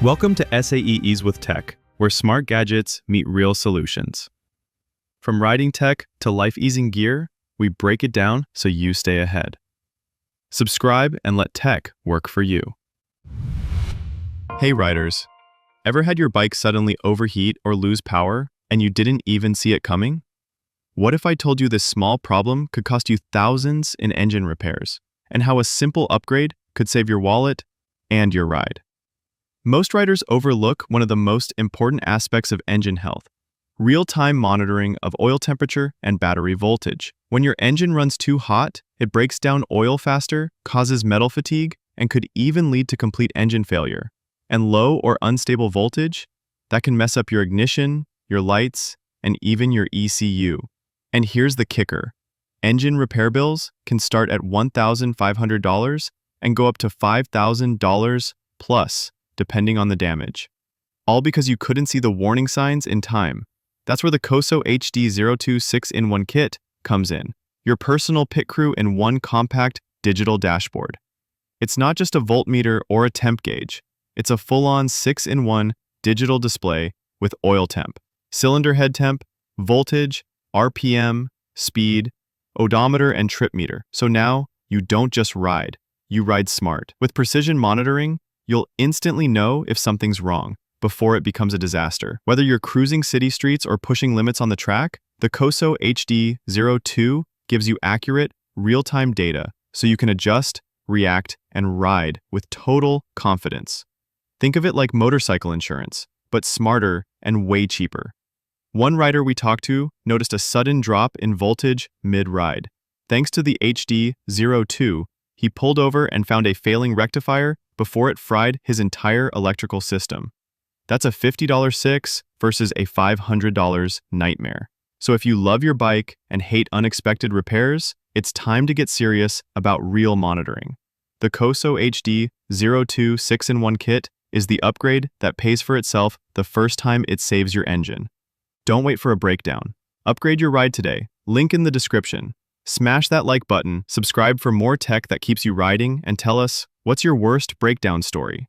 Welcome to SAE Ease with Tech, where smart gadgets meet real solutions. From riding tech to life-easing gear, we break it down so you stay ahead. Subscribe and let tech work for you. Hey riders, ever had your bike suddenly overheat or lose power and you didn't even see it coming? What if I told you this small problem could cost you thousands in engine repairs, and how a simple upgrade could save your wallet and your ride? Most riders overlook one of the most important aspects of engine health: real-time monitoring of oil temperature and battery voltage. When your engine runs too hot, it breaks down oil faster, causes metal fatigue, and could even lead to complete engine failure. And low or unstable voltage, that can mess up your ignition, your lights, and even your ECU. And here's the kicker: engine repair bills can start at $1,500 and go up to $5,000 plus, depending on the damage. All because you couldn't see the warning signs in time. That's where the Koso HD-02 6-in-1 kit comes in, your personal pit crew in one compact digital dashboard. It's not just a voltmeter or a temp gauge. It's a full-on 6-in-1 digital display with oil temp, cylinder head temp, voltage, RPM, speed, odometer, and trip meter. So now, you don't just ride, you ride smart. With precision monitoring, you'll instantly know if something's wrong before it becomes a disaster. Whether you're cruising city streets or pushing limits on the track, the Koso HD-02 gives you accurate, real-time data so you can adjust, react, and ride with total confidence. Think of it like motorcycle insurance, but smarter and way cheaper. One rider we talked to noticed a sudden drop in voltage mid-ride. Thanks to the HD-02, he pulled over and found a failing rectifier before it fried his entire electrical system. That's a $50 fix versus a $500 nightmare. So if you love your bike and hate unexpected repairs, it's time to get serious about real monitoring. The Koso HD-02 6-in-1 kit is the upgrade that pays for itself the first time it saves your engine. Don't wait for a breakdown. Upgrade your ride today. Link in the description. Smash that like button, subscribe for more tech that keeps you riding, and tell us, what's your worst breakdown story?